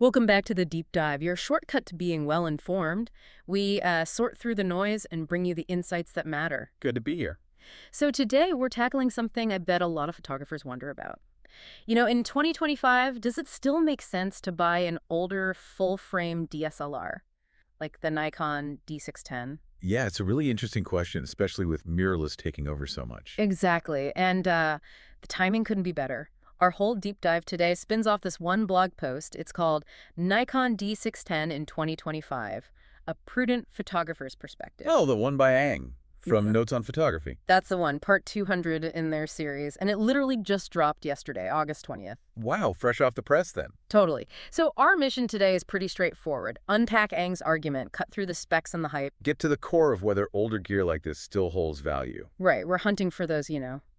Welcome back to the Deep Dive, your shortcut to being well-informed. We sort through the noise and bring you the insights that matter. Good to be here. So today we're tackling something I bet a lot of photographers wonder about. In 2025, does it still make sense to buy an older full-frame DSLR, like the Nikon D610? Yeah, it's a really interesting question, especially with mirrorless taking over so much. Exactly, and the timing couldn't be better. Our whole deep dive today spins off this one blog post. It's called Nikon D610 in 2025, A Prudent Photographer's Perspective. Oh, the one by Ang from Yeah. Notes on Photography. That's the one, part 200 in their series, and it literally just dropped yesterday, August 20th. Wow, fresh off the press then. Totally. So our mission today is pretty straightforward. Unpack Ang's argument, cut through the specs and the hype. Get to the core of whether older gear like this still holds value. Right, we're hunting for those,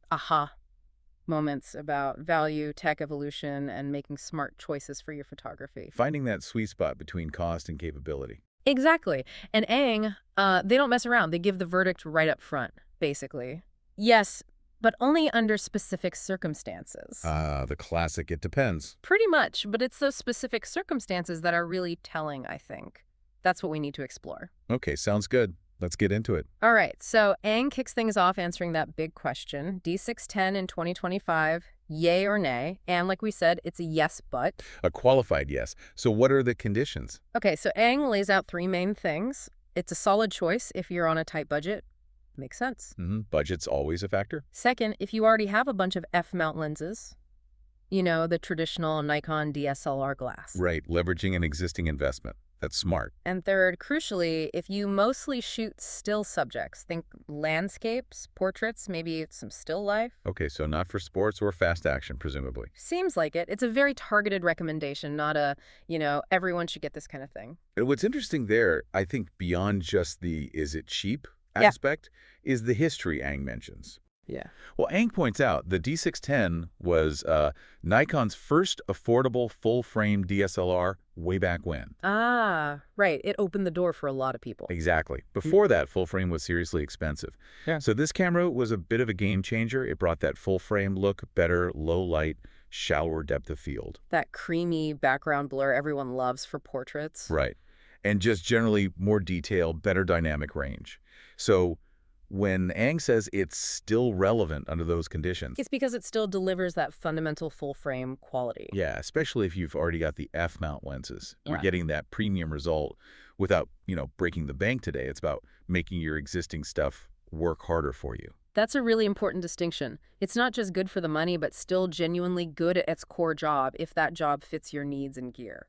aha moments about value, tech evolution, and making smart choices for your photography. Finding that sweet spot between cost and capability. Exactly. And Ang, they don't mess around. They give the verdict right up front, basically. Yes, but only under specific circumstances. The classic, it depends. Pretty much, but it's those specific circumstances that are really telling, I think. That's what we need to explore. Okay, sounds good. Let's get into it. All right, so Ang kicks things off answering that big question. D610 in 2025, yay or nay? And like we said, it's a yes, but. A qualified yes. So what are the conditions? Okay, so Ang lays out three main things. It's a solid choice if you're on a tight budget. Makes sense. Budget's always a factor. Second, if you already have a bunch of f-mount lenses, the traditional Nikon DSLR glass. Right, leveraging an existing investment. That's smart. And third, crucially, if you mostly shoot still subjects, think landscapes, portraits, maybe some still life. Okay, so not for sports or fast action, presumably. Seems like it. It's a very targeted recommendation, not a, everyone should get this kind of thing. And what's interesting there, I think beyond just the is it cheap aspect, is the history Ang mentions. Yeah. Well, Ang points out the D610 was Nikon's first affordable full-frame DSLR way back when. Ah, right. It opened the door for a lot of people. Exactly. Before that, full-frame was seriously expensive. Yeah. So this camera was a bit of a game changer. It brought that full-frame look, better, low light, shallower depth of field. That creamy background blur everyone loves for portraits. Right. And just generally more detail, better dynamic range. So when Ang says it's still relevant under those conditions. It's because it still delivers that fundamental full-frame quality. Yeah, especially if you've already got the f-mount lenses. Yeah. You're getting that premium result without, breaking the bank today. It's about making your existing stuff work harder for you. That's a really important distinction. It's not just good for the money, but still genuinely good at its core job if that job fits your needs and gear.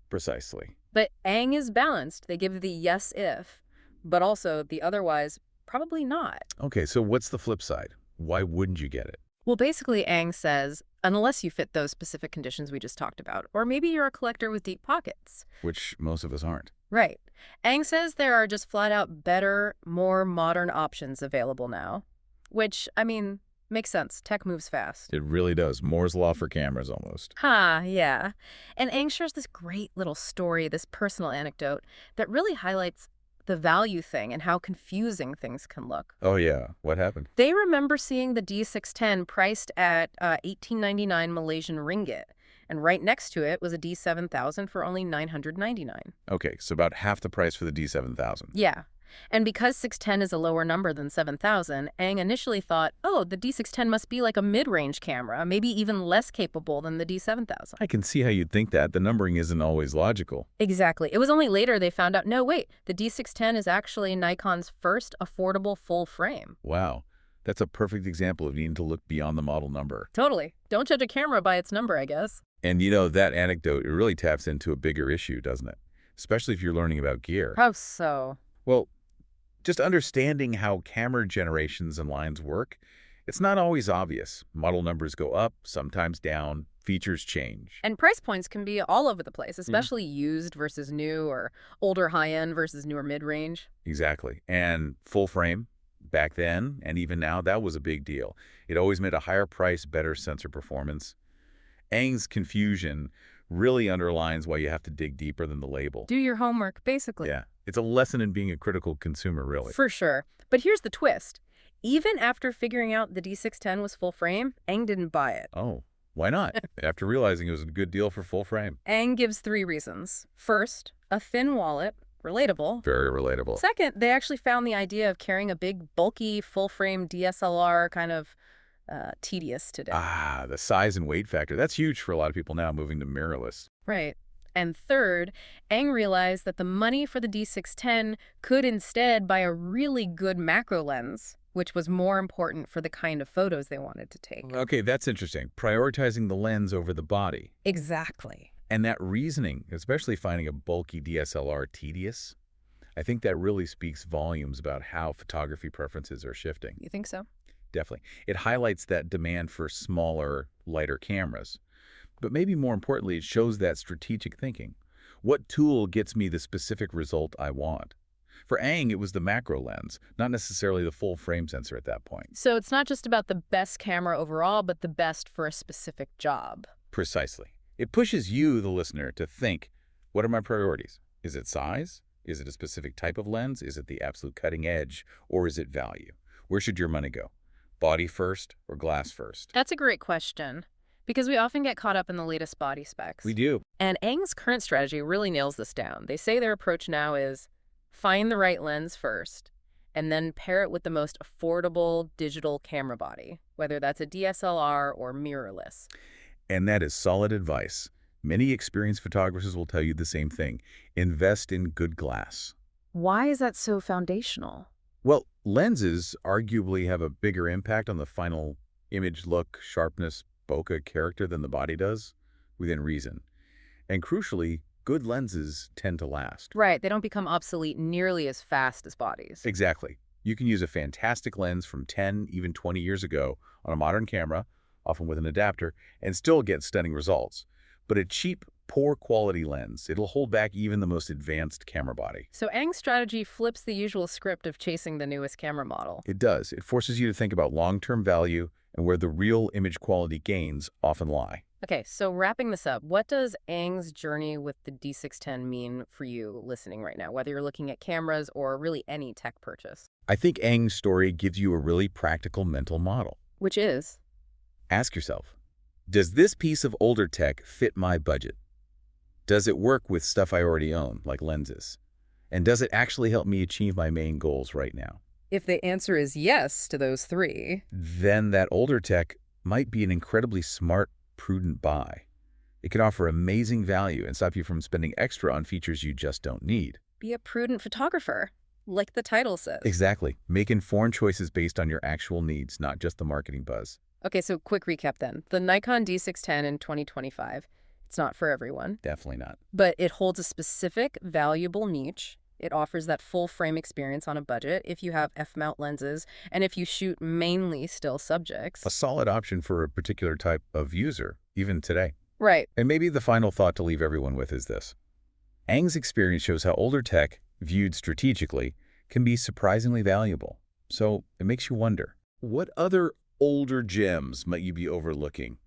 Precisely. But Ang is balanced. They give the yes if, but also the otherwise probably not. Okay, so what's the flip side? Why wouldn't you get it? Well, basically, Ang says, unless you fit those specific conditions we just talked about, or maybe you're a collector with deep pockets. Which most of us aren't. Right. Ang says there are just flat out better, more modern options available now. Which, makes sense. Tech moves fast. It really does. Moore's Law for cameras almost. Yeah. And Ang shares this great little story, this personal anecdote, that really highlights the value thing and how confusing things can look. Oh, yeah. What happened? They remember seeing the D610 priced at 1899 Malaysian ringgit, and right next to it was a D7000 for only 999. Okay, so about half the price for the D7000. Yeah. And because 610 is a lower number than 7000, Ang initially thought, oh, the D610 must be like a mid-range camera, maybe even less capable than the D7000. I can see how you'd think that. The numbering isn't always logical. Exactly. It was only later they found out, no, wait, the D610 is actually Nikon's first affordable full frame. Wow. That's a perfect example of needing to look beyond the model number. Totally. Don't judge a camera by its number, I guess. And that anecdote, it really taps into a bigger issue, doesn't it? Especially if you're learning about gear. How so? Well, just understanding how camera generations and lines work, it's not always obvious. Model numbers go up, sometimes down, features change. And price points can be all over the place, especially used versus new, or older high-end versus newer mid-range. Exactly. And full frame, back then and even now, that was a big deal. It always meant a higher price, better sensor performance. Ang's confusion really underlines why you have to dig deeper than the label. Do your homework, basically. Yeah. It's a lesson in being a critical consumer, really. For sure. But here's the twist. Even after figuring out the D610 was full frame, Ang didn't buy it. Oh. Why not? After realizing it was a good deal for full frame. Aang gives 3 reasons. First, a thin wallet, relatable. Very relatable. Second, they actually found the idea of carrying a big, bulky, full-frame DSLR kind of tedious today. Ah, the size and weight factor. That's huge for a lot of people now moving to mirrorless. Right. And third, Aang realized that the money for the D610 could instead buy a really good macro lens, which was more important for the kind of photos they wanted to take. Okay, that's interesting. Prioritizing the lens over the body. Exactly. And that reasoning, especially finding a bulky DSLR tedious, I think that really speaks volumes about how photography preferences are shifting. You think so? Definitely. It highlights that demand for smaller, lighter cameras. But maybe more importantly, it shows that strategic thinking. What tool gets me the specific result I want? For Aang, it was the macro lens, not necessarily the full frame sensor at that point. So it's not just about the best camera overall, but the best for a specific job. Precisely. It pushes you, the listener, to think, what are my priorities? Is it size? Is it a specific type of lens? Is it the absolute cutting edge? Or is it value? Where should your money go? Body first or glass first? That's a great question, because we often get caught up in the latest body specs. We do. And Aang's current strategy really nails this down. They say their approach now is find the right lens first, and then pair it with the most affordable digital camera body, whether that's a DSLR or mirrorless. And that is solid advice. Many experienced photographers will tell you the same thing. Invest in good glass. Why is that so foundational? Well, lenses arguably have a bigger impact on the final image look, sharpness, bokeh character than the body does, within reason. And crucially, good lenses tend to last. Right, they don't become obsolete nearly as fast as bodies. Exactly. You can use a fantastic lens from 10, even 20 years ago on a modern camera, often with an adapter, and still get stunning results. But a cheap, poor quality lens, it'll hold back even the most advanced camera body. So Aang's strategy flips the usual script of chasing the newest camera model. It does. It forces you to think about long-term value and where the real image quality gains often lie. Okay, so wrapping this up, what does Aang's journey with the D610 mean for you listening right now, whether you're looking at cameras or really any tech purchase? I think Aang's story gives you a really practical mental model. Which is? Ask yourself, does this piece of older tech fit my budget? Does it work with stuff I already own, like lenses? And does it actually help me achieve my main goals right now? If the answer is yes to those 3, then that older tech might be an incredibly smart, prudent buy. It can offer amazing value and stop you from spending extra on features you just don't need. be a prudent photographer, like the title says. Exactly. Make informed choices based on your actual needs, not just the marketing buzz. Okay, so quick recap then. The Nikon D610 in 2025, it's not for everyone, Definitely not. but it holds a specific, valuable niche. It offers that full frame experience on a budget if you have f-mount lenses and if you shoot mainly still subjects. A solid option for a particular type of user, even today. Right. And maybe the final thought to leave everyone with is this. Aang's experience shows how older tech, viewed strategically, can be surprisingly valuable. So it makes you wonder, what other older gems might you be overlooking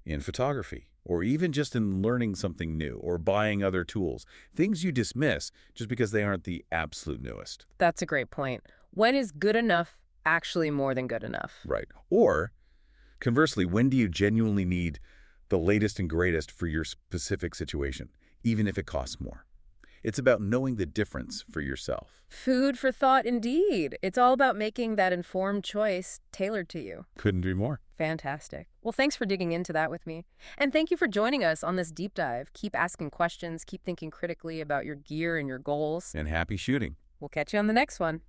in photography, or even just in learning something new or buying other tools, things you dismiss just because they aren't the absolute newest? That's a great point. When is good enough actually more than good enough? Right. Or conversely, when do you genuinely need the latest and greatest for your specific situation, even if it costs more? It's about knowing the difference for yourself. Food for thought indeed. It's all about making that informed choice tailored to you. Couldn't agree more. Fantastic. Well, thanks for digging into that with me. And thank you for joining us on this deep dive. Keep asking questions, keep thinking critically about your gear and your goals. And happy shooting. We'll catch you on the next one.